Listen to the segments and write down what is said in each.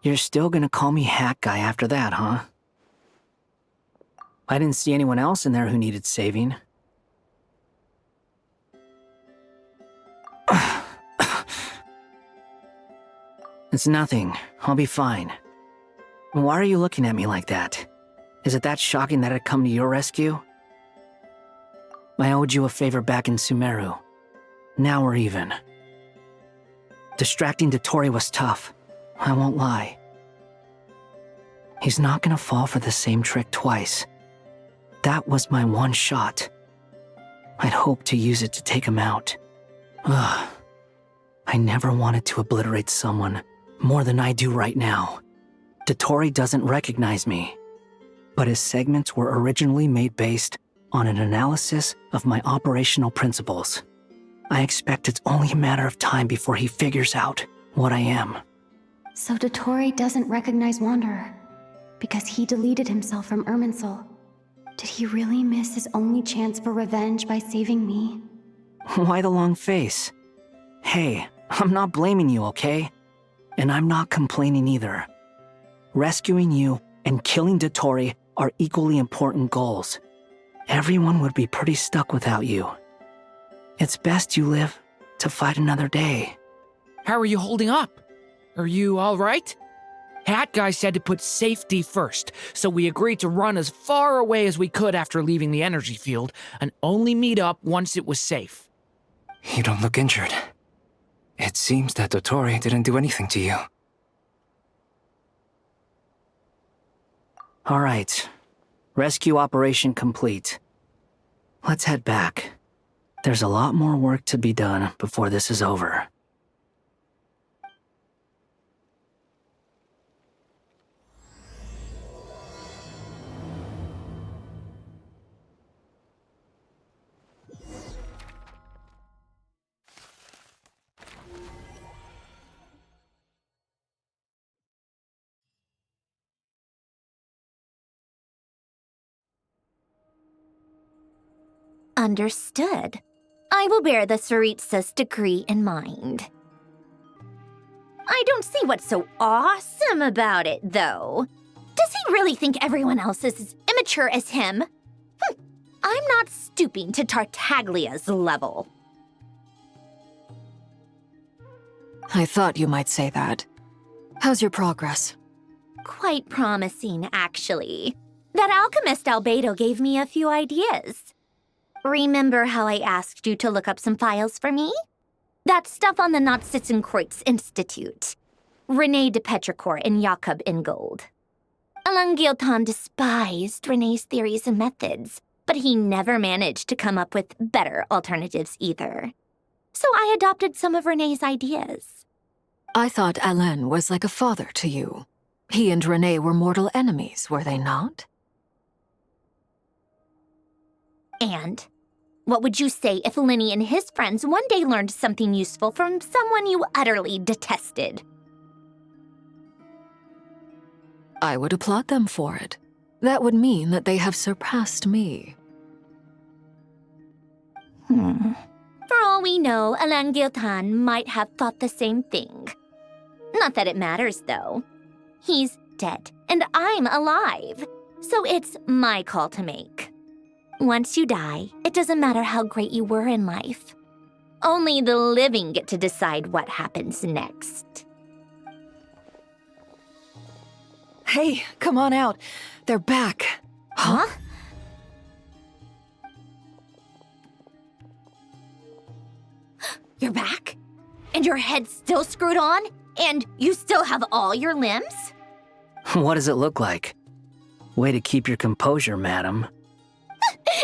You're still gonna call me Hat Guy after that, huh? I didn't see anyone else in there who needed saving. It's nothing. I'll be fine. Why are you looking at me like that? Is it that shocking that I'd come to your rescue? I owed you a favor back in Sumeru. Now we're even. Distracting Dotori was tough. I won't lie. He's not gonna fall for the same trick twice. That was my one shot. I'd hoped to use it to take him out. Ugh. I never wanted to obliterate someone more than I do right now. Dotori doesn't recognize me, but his segments were originally made based on an analysis of my operational principles. I expect it's only a matter of time before he figures out what I am. So Dotori doesn't recognize Wanderer because he deleted himself from Irminsul. Did he really miss his only chance for revenge by saving me? Why the long face? Hey, I'm not blaming you, okay? And I'm not complaining either. Rescuing you and killing Dotori are equally important goals. Everyone would be pretty stuck without you. It's best you live to fight another day. How are you holding up? Are you all right? Hat Guy said to put safety first, so we agreed to run as far away as we could after leaving the energy field and only meet up once it was safe. You don't look injured. It seems that Dotori didn't do anything to you. All right. Rescue operation complete. Let's head back. There's a lot more work to be done before this is over. Understood. I will bear the Tsaritsa's decree in mind. I don't see what's so awesome about it, though. Does he really think everyone else is as immature as him? I'm not stooping to Tartaglia's level. I thought you might say that. How's your progress? Quite promising, actually. That alchemist Albedo gave me a few ideas. Remember how I asked you to look up some files for me? That stuff on the Nazi-Kreuz Institute. René de Petrichor and Jakob Ingold. Alain Guillotin despised René's theories and methods, but he never managed to come up with better alternatives either. So I adopted some of René's ideas. I thought Alain was like a father to you. He and René were mortal enemies, were they not? And what would you say if Linny and his friends one day learned something useful from someone you utterly detested? I would applaud them for it. That would mean that they have surpassed me. For all we know, Alain Guillotin might have thought the same thing. Not that it matters, though. He's dead, and I'm alive. So it's my call to make. Once you die, it doesn't matter how great you were in life. Only the living get to decide what happens next. Hey, come on out. They're back. Huh? You're back? And your head's still screwed on? And you still have all your limbs? What does it look like? Way to keep your composure, madam.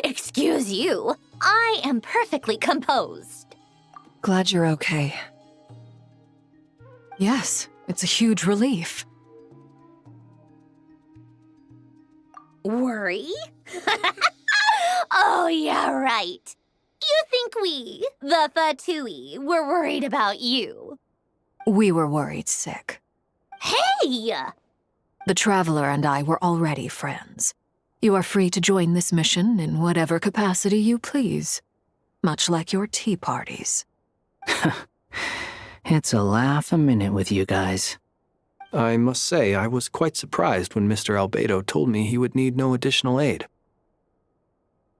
Excuse you. I am perfectly composed. Glad you're okay. Yes, it's a huge relief. Worry? Oh, yeah, right. You think we, the Fatui, were worried about you? We were worried sick. Hey! The Traveler and I were already friends. You are free to join this mission in whatever capacity you please. Much like your tea parties. It's a laugh a minute with you guys. I must say I was quite surprised when Mr. Albedo told me he would need no additional aid.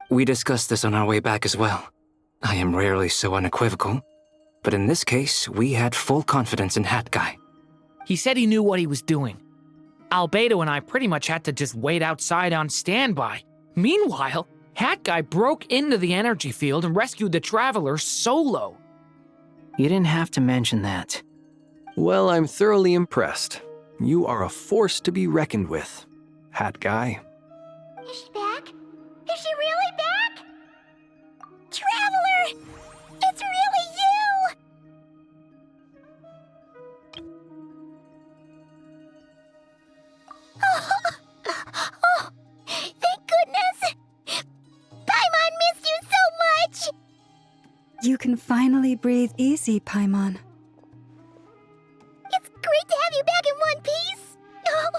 We discussed this on our way back as well. I am rarely so unequivocal, but in this case, we had full confidence in Hat Guy. He said he knew what he was doing. Albedo and I pretty much had to just wait outside on standby. Meanwhile, Hat Guy broke into the energy field and rescued the Traveler solo. You didn't have to mention that. Well, I'm thoroughly impressed. You are a force to be reckoned with, Hat Guy. Is she back? Is she really back? Traveler! It's really you! Oh, thank goodness! Paimon missed you so much! You can finally breathe easy, Paimon. It's great to have you back in one piece! Oh,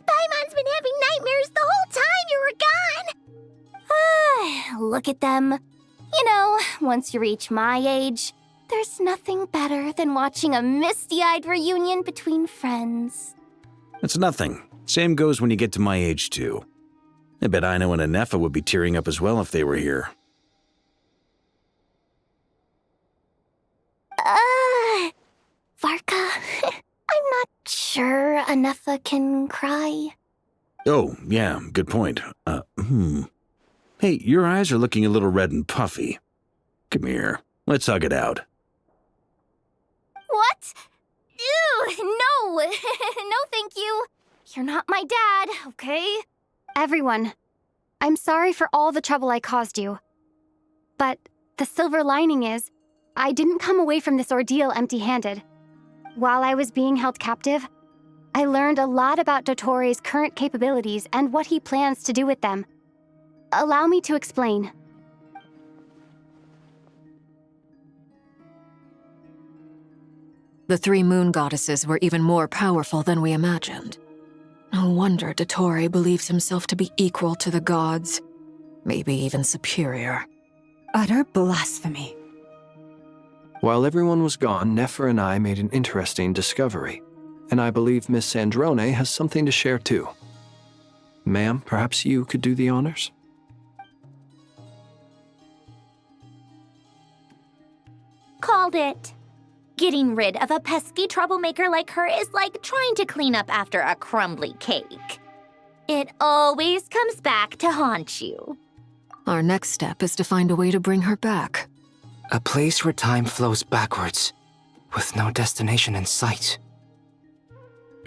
Paimon's been having nightmares the whole time you were gone! Look at them. You know, once you reach my age, there's nothing better than watching a misty-eyed reunion between friends. It's nothing. Same goes when you get to my age, too. I bet Ino and Anefa would be tearing up as well if they were here. Varka, I'm not sure Anefa can cry. Oh, yeah, good point. Hey, your eyes are looking a little red and puffy. Come here, let's hug it out. What? Ew, no! No, thank you. You're not my dad, okay? Everyone, I'm sorry for all the trouble I caused you. But the silver lining is, I didn't come away from this ordeal empty-handed. While I was being held captive, I learned a lot about Dottoro's current capabilities and what he plans to do with them. Allow me to explain. The three moon goddesses were even more powerful than we imagined. No wonder Dottore believes himself to be equal to the gods, maybe even superior. Utter blasphemy. While everyone was gone, Nefer and I made an interesting discovery, and I believe Miss Sandrone has something to share too. Ma'am, perhaps you could do the honors? Called it. Getting rid of a pesky troublemaker like her is like trying to clean up after a crumbly cake. It always comes back to haunt you. Our next step is to find a way to bring her back. A place where time flows backwards, with no destination in sight.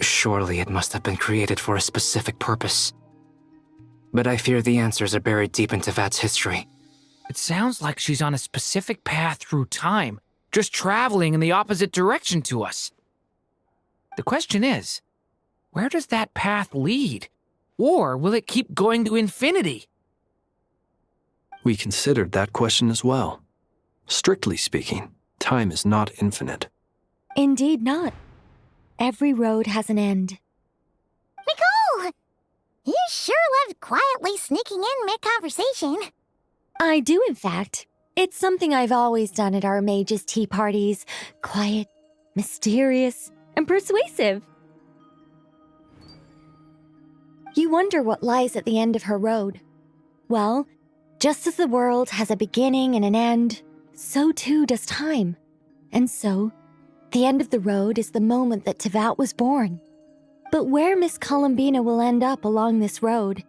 Surely it must have been created for a specific purpose. But I fear the answers are buried deep into Vat's history. It sounds like she's on a specific path through time, just traveling in the opposite direction to us. The question is, where does that path lead? Or will it keep going to infinity? We considered that question as well. Strictly speaking, time is not infinite. Indeed not. Every road has an end. Nicole! You sure loved quietly sneaking in mid-conversation. I do, in fact. It's something I've always done at our mages' tea parties. Quiet, mysterious, and persuasive. You wonder what lies at the end of her road. Well, just as the world has a beginning and an end, so too does time. And so, the end of the road is the moment that Tevat was born. But where Miss Columbina will end up along this road,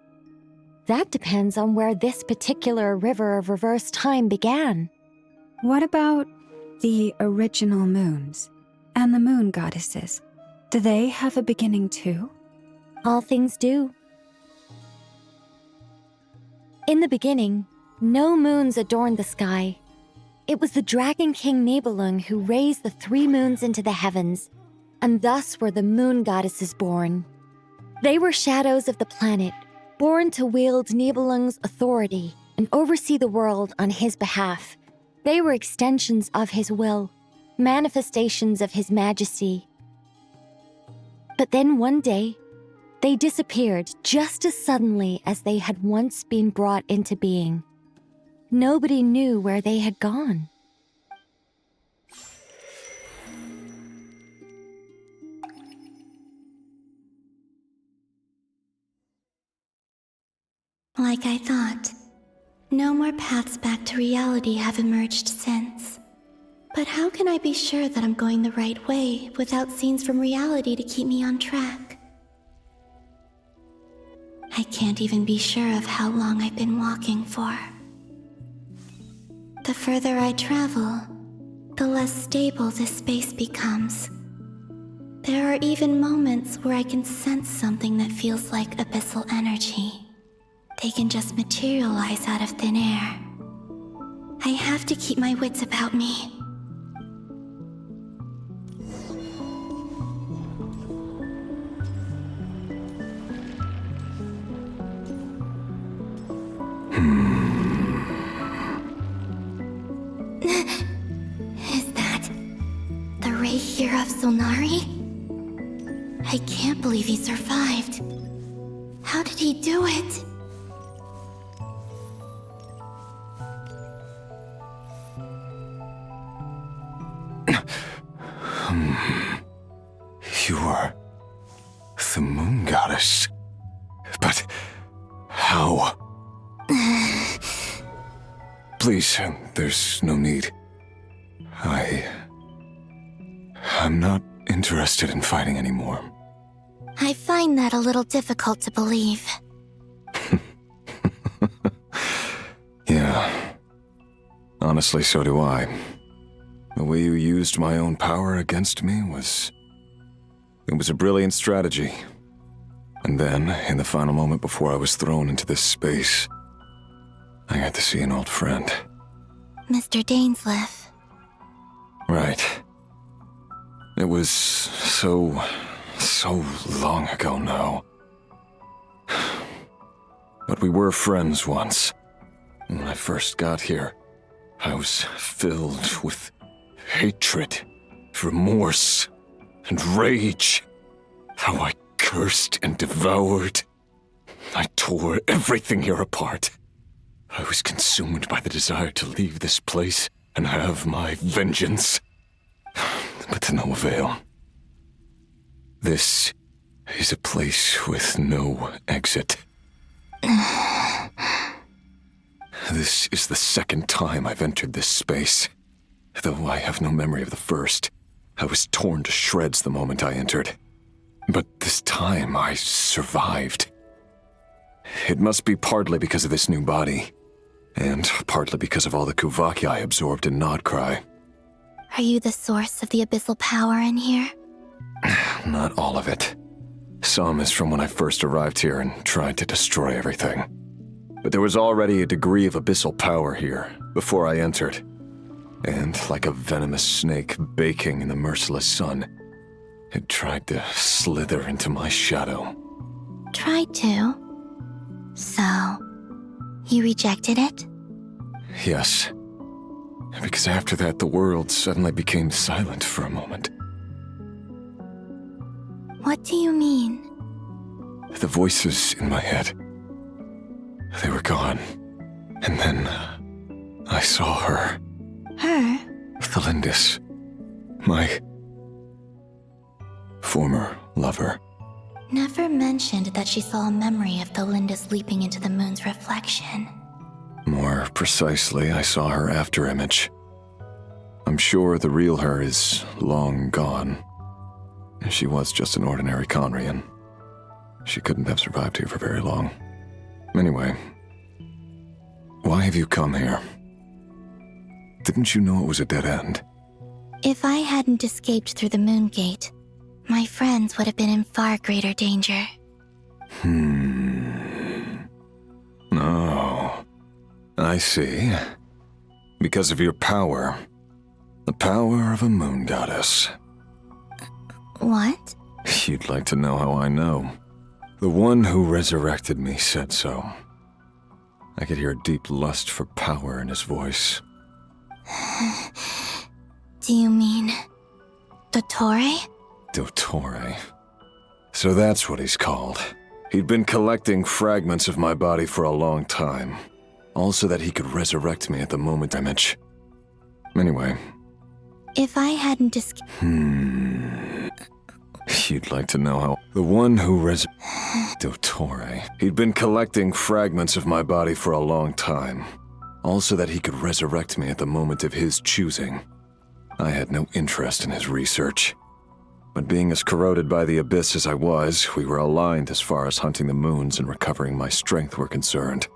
that depends on where this particular river of reverse time began. What about the original moons and the moon goddesses? Do they have a beginning too? All things do. In the beginning, no moons adorned the sky. It was the Dragon King Nibelung who raised the three moons into the heavens, and thus were the moon goddesses born. They were shadows of the planet, born to wield Nibelung's authority and oversee the world on his behalf. They were extensions of his will, manifestations of his majesty. But then one day, they disappeared just as suddenly as they had once been brought into being. Nobody knew where they had gone. Like I thought. No more paths back to reality have emerged since. But how can I be sure that I'm going the right way without scenes from reality to keep me on track? I can't even be sure of how long I've been walking for. The further I travel, the less stable this space becomes. There are even moments where I can sense something that feels like abyssal energy. They can just materialize out of thin air. I have to keep my wits about me. Is that the Ray here of Solnari? I can't believe he survived. How did he do it? You are the moon goddess. But how? Please, there's no need. I'm not interested in fighting anymore. I find that a little difficult to believe. Yeah. Honestly, so do I. The way you used my own power against me was a brilliant strategy. And then, in the final moment before I was thrown into this space, I got to see an old friend. Mr. Dainsleif. Right. It was so long ago now. But we were friends once. When I first got here, I was filled with hatred, remorse, and rage. How I cursed and devoured. I tore everything here apart. I was consumed by the desire to leave this place and have my vengeance. But to no avail. This is a place with no exit. This is the second time I've entered this space. Though I have no memory of the first, I was torn to shreds the moment I entered. But this time I survived. It must be partly because of this new body, and partly because of all the Kuvaki I absorbed in Nodcry. Are you the source of the abyssal power in here? Not all of it. Some is from when I first arrived here and tried to destroy everything. But there was already a degree of abyssal power here before I entered. And like a venomous snake baking in the merciless sun, it tried to slither into my shadow. Tried to? So, you rejected it? Yes. Because after that, the world suddenly became silent for a moment. What do you mean? The voices in my head, they were gone. And then, I saw her. Her? Thelindis. My former lover. Never mentioned that she saw a memory of Thelindis leaping into the moon's reflection. More precisely, I saw her afterimage. I'm sure the real her is long gone. She was just an ordinary Conrian. She couldn't have survived here for very long. Anyway, why have you come here? Didn't you know it was a dead end? If I hadn't escaped through the moon gate, my friends would have been in far greater danger. Oh, I see. Because of your power. The power of a moon goddess. What? You'd like to know how I know. The one who resurrected me said so. I could hear a deep lust for power in his voice. Do you mean... Dottore? Dottore. So that's what he's called. He'd been collecting fragments of my body for a long time. All so that he could resurrect me at the moment image. Anyway. If I hadn't escaped... You'd like to know how... The one who Dottore. He'd been collecting fragments of my body for a long time, all so that he could resurrect me at the moment of his choosing. I had no interest in his research. But being as corroded by the abyss as I was, we were aligned as far as hunting the moons and recovering my strength were concerned.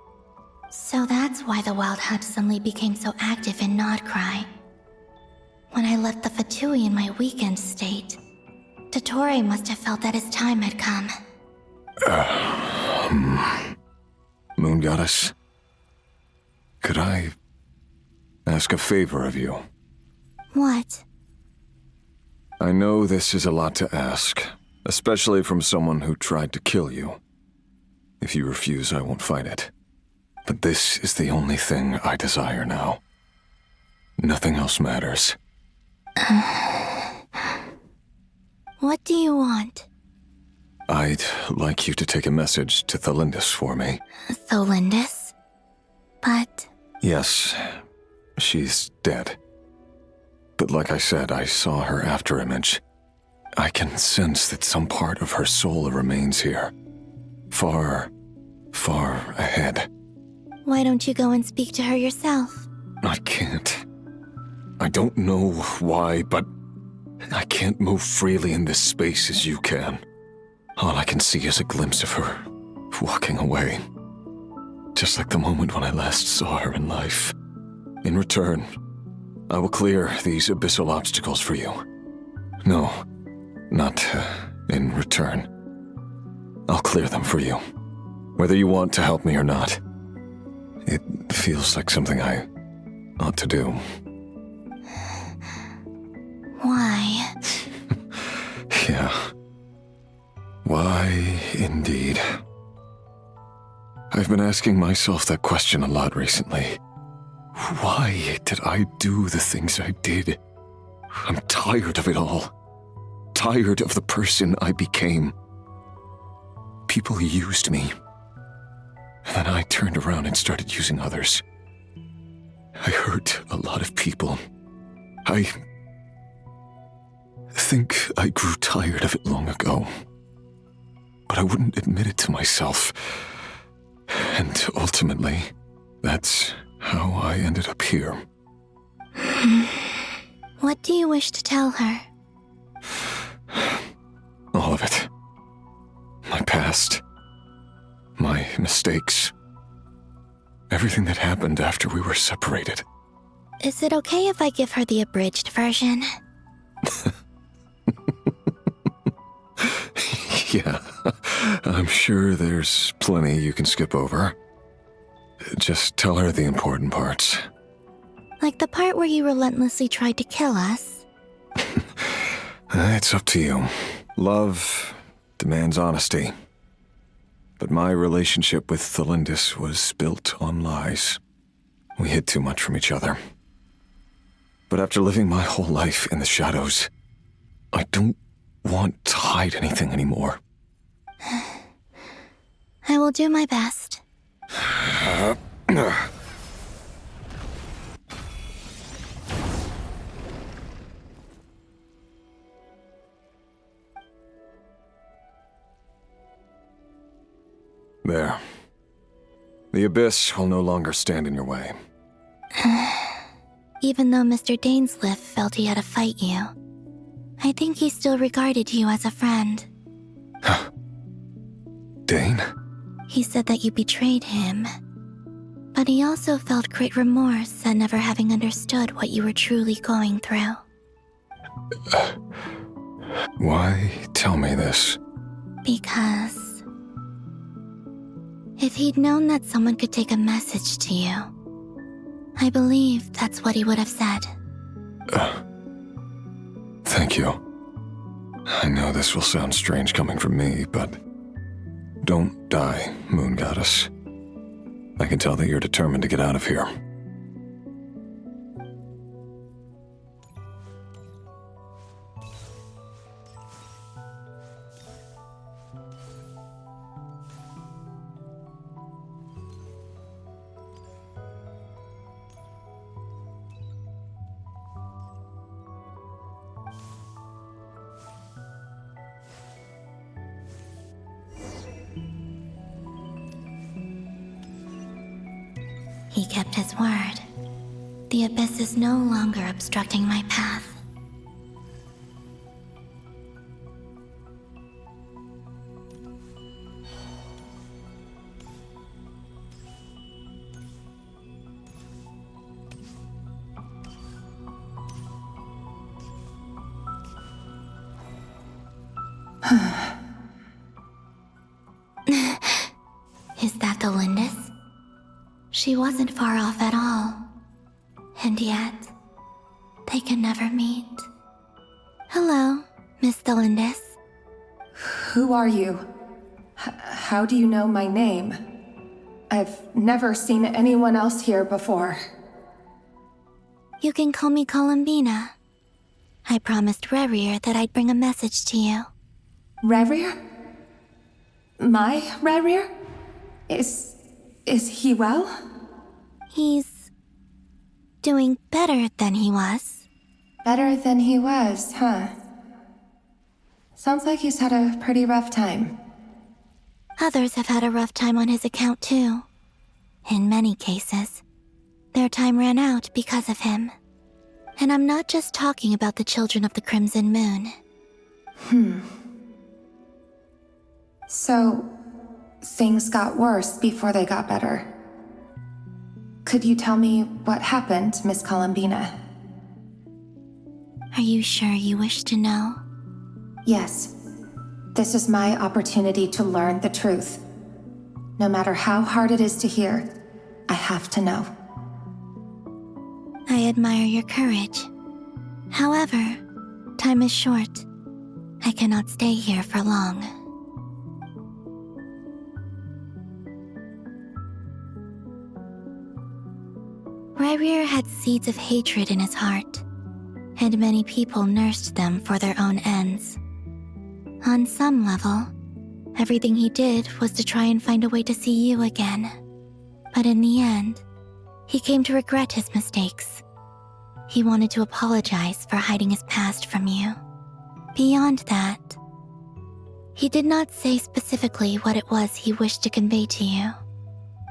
So that's why the Wild Hunt suddenly became so active in Nodcry. When I left the Fatui in my weakened state, Dottore must have felt that his time had come. Moon Goddess, could I ask a favor of you? What? I know this is a lot to ask, especially from someone who tried to kill you. If you refuse, I won't fight it. But this is the only thing I desire now. Nothing else matters. What do you want? I'd like you to take a message to Thalindis for me. Thalindis? But... Yes, she's dead. But like I said, I saw her afterimage. I can sense that some part of her soul remains here. Far, far ahead. Why don't you go and speak to her yourself? I can't. I don't know why, but I can't move freely in this space as you can. All I can see is a glimpse of her walking away. Just like the moment when I last saw her in life. In return, I will clear these abyssal obstacles for you. No, not in return. I'll clear them for you. Whether you want to help me or not. It feels like something I ought to do. Why? Yeah. Why, indeed. I've been asking myself that question a lot recently. Why did I do the things I did? I'm tired of it all. Tired of the person I became. People used me. And then I turned around and started using others. I hurt a lot of people. I think I grew tired of it long ago. But I wouldn't admit it to myself. And ultimately, that's how I ended up here. What do you wish to tell her? All of it. My past. My mistakes. Everything that happened after we were separated. Is it okay if I give her the abridged version? Yeah, I'm sure there's plenty you can skip over. Just tell her the important parts. Like the part where you relentlessly tried to kill us? It's up to you. Love demands honesty. But my relationship with Thalindis was built on lies. We hid too much from each other. But after living my whole life in the shadows, I don't want to hide anything anymore. I will do my best. There. The abyss will no longer stand in your way. Even though Mr. Dainsliff felt he had to fight you, I think he still regarded you as a friend. Dane? He said that you betrayed him, but he also felt great remorse at never having understood what you were truly going through. Why tell me this? Because if he'd known that someone could take a message to you, I believe that's what he would have said. Thank you. I know this will sound strange coming from me, but don't die, Moon Goddess. I can tell that you're determined to get out of here. He kept his word. The abyss is no longer obstructing my path. Is that the Lindis? She wasn't far off at all. And yet, they can never meet. Hello, Miss Lindis. Who are you? How do you know my name? I've never seen anyone else here before. You can call me Columbina. I promised Rerir that I'd bring a message to you. Rerir? My Rerir? Is he well? He's doing better than he was. Better than he was, huh? Sounds like he's had a pretty rough time. Others have had a rough time on his account too. In many cases, their time ran out because of him. And I'm not just talking about the children of the Crimson Moon. So, things got worse before they got better. Could you tell me what happened, Miss Columbina? Are you sure you wish to know? Yes. This is my opportunity to learn the truth. No matter how hard it is to hear, I have to know. I admire your courage. However, time is short. I cannot stay here for long. Rerir had seeds of hatred in his heart, and many people nursed them for their own ends. On some level, everything he did was to try and find a way to see you again. But in the end, he came to regret his mistakes. He wanted to apologize for hiding his past from you. Beyond that, he did not say specifically what it was he wished to convey to you,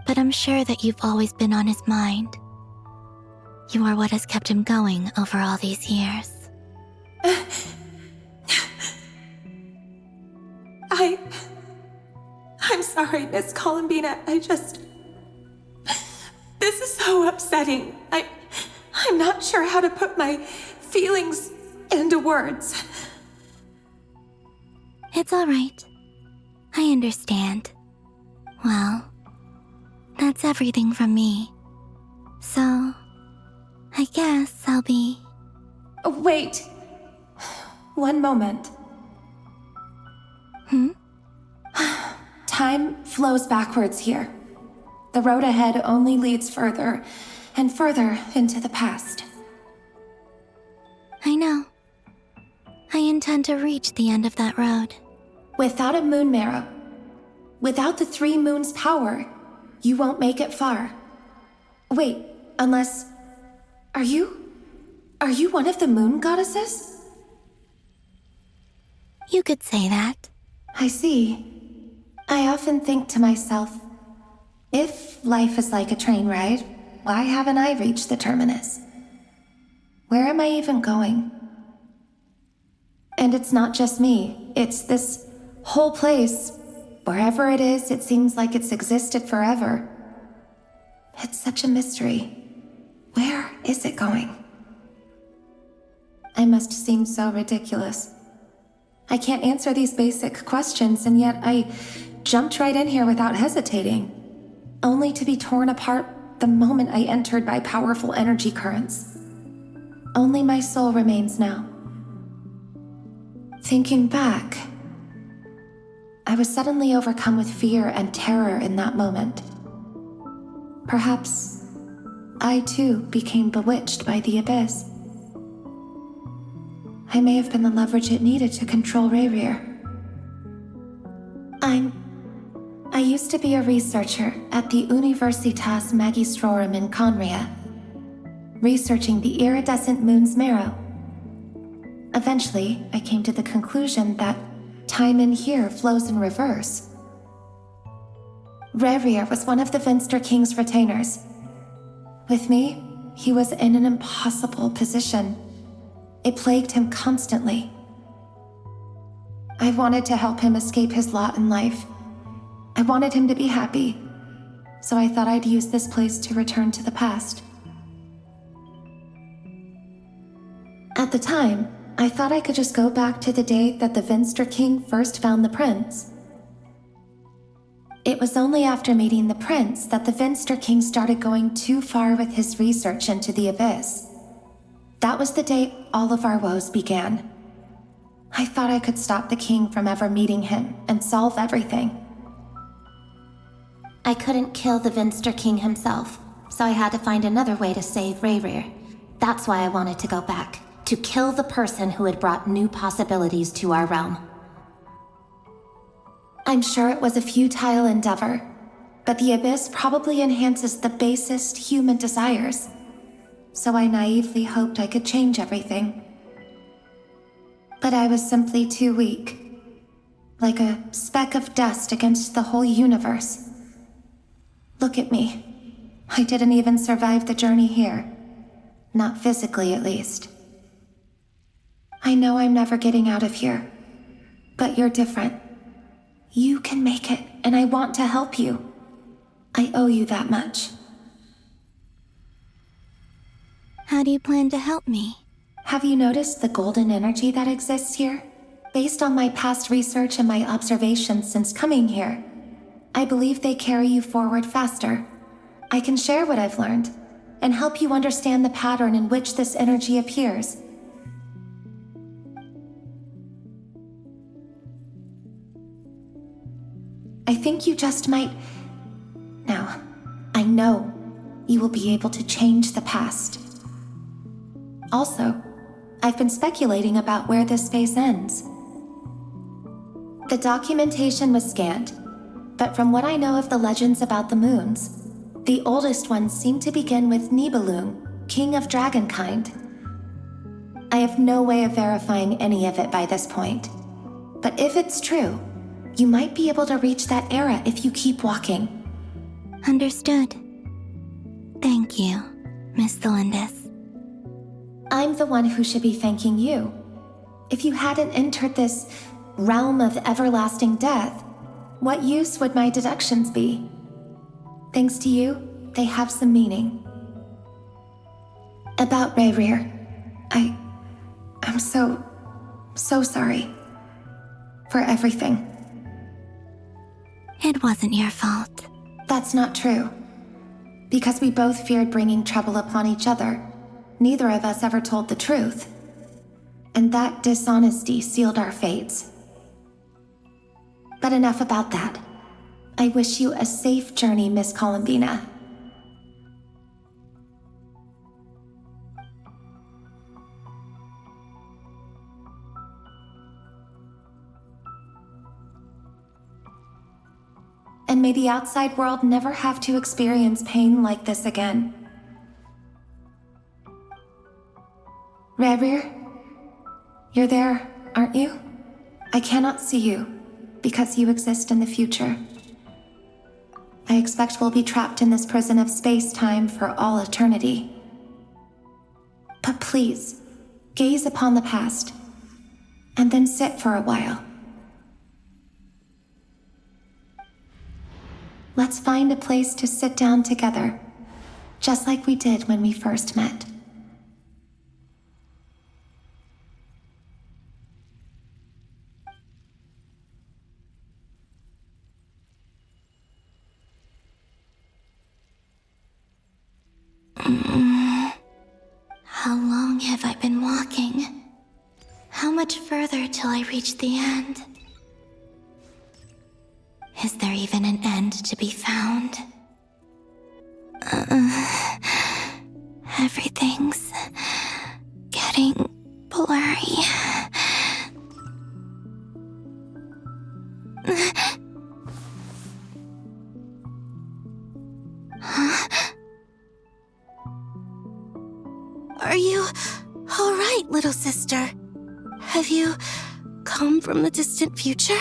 but I'm sure that you've always been on his mind. You are what has kept him going over all these years. I'm sorry, Miss Columbina. This is so upsetting. I'm not sure how to put my feelings into words. It's all right. I understand. Well, that's everything from me. So, I guess I'll be... Wait. One moment. Time flows backwards here. The road ahead only leads further and further into the past. I know. I intend to reach the end of that road. Without a moon marrow, without the 3 moons' power, you won't make it far. Wait, unless... Are you one of the moon goddesses? You could say that. I see. I often think to myself, if life is like a train ride, why haven't I reached the terminus? Where am I even going? And it's not just me, it's this whole place. Wherever it is, it seems like it's existed forever. It's such a mystery. Where is it going? I must seem so ridiculous. I can't answer these basic questions, and yet I jumped right in here without hesitating, only to be torn apart the moment I entered by powerful energy currents. Only my soul remains now. Thinking back, I was suddenly overcome with fear and terror in that moment. Perhaps I too became bewitched by the abyss. I may have been the leverage it needed to control Rerir. I used to be a researcher at the Universitas Magistrorum in Conria, researching the iridescent moon's marrow. Eventually, I came to the conclusion that time in here flows in reverse. Rerir was one of the Venster King's retainers, With me, he was in an impossible position. It plagued him constantly. I wanted to help him escape his lot in life. I wanted him to be happy, so I thought I'd use this place to return to the past. At the time, I thought I could just go back to the day that the Vinster King first found the prince. It was only after meeting the prince that the Vinster King started going too far with his research into the abyss. That was the day all of our woes began. I thought I could stop the king from ever meeting him and solve everything. I couldn't kill the Vinster King himself, so I had to find another way to save Rayrir. That's why I wanted to go back, to kill the person who had brought new possibilities to our realm. I'm sure it was a futile endeavor, but the abyss probably enhances the basest human desires. So I naively hoped I could change everything. But I was simply too weak. Like a speck of dust against the whole universe. Look at me. I didn't even survive the journey here. Not physically, at least. I know I'm never getting out of here. But you're different. You can make it, and I want to help you. I owe you that much. How do you plan to help me? Have you noticed the golden energy that exists here? Based on my past research and my observations since coming here, I believe they carry you forward faster. I can share what I've learned, and help you understand the pattern in which this energy appears. I think you just might... Now, I know you will be able to change the past. Also, I've been speculating about where this phase ends. The documentation was scanned, but from what I know of the legends about the moons, the oldest ones seem to begin with Nibelung, king of dragonkind. I have no way of verifying any of it by this point, but if it's true, you might be able to reach that era if you keep walking. Understood. Thank you, Miss Thelindis. I'm the one who should be thanking you. If you hadn't entered this realm of everlasting death, what use would my deductions be? Thanks to you, they have some meaning. About Rayrir, I'm so sorry. For everything. It wasn't your fault. That's not true. Because we both feared bringing trouble upon each other, neither of us ever told the truth. And that dishonesty sealed our fates. But enough about that. I wish you a safe journey, Miss Columbina. And may the outside world never have to experience pain like this again. Rayrir, you're there, aren't you? I cannot see you, because you exist in the future. I expect we'll be trapped in this prison of space-time for all eternity. But please, gaze upon the past, and then sit for a while. Let's find a place to sit down together, just like we did when we first met. How long have I been walking? How much further till I reach the end? Is there even an end to be found? Everything's getting blurry. Huh? Are you all right, little sister? Have you come from the distant future?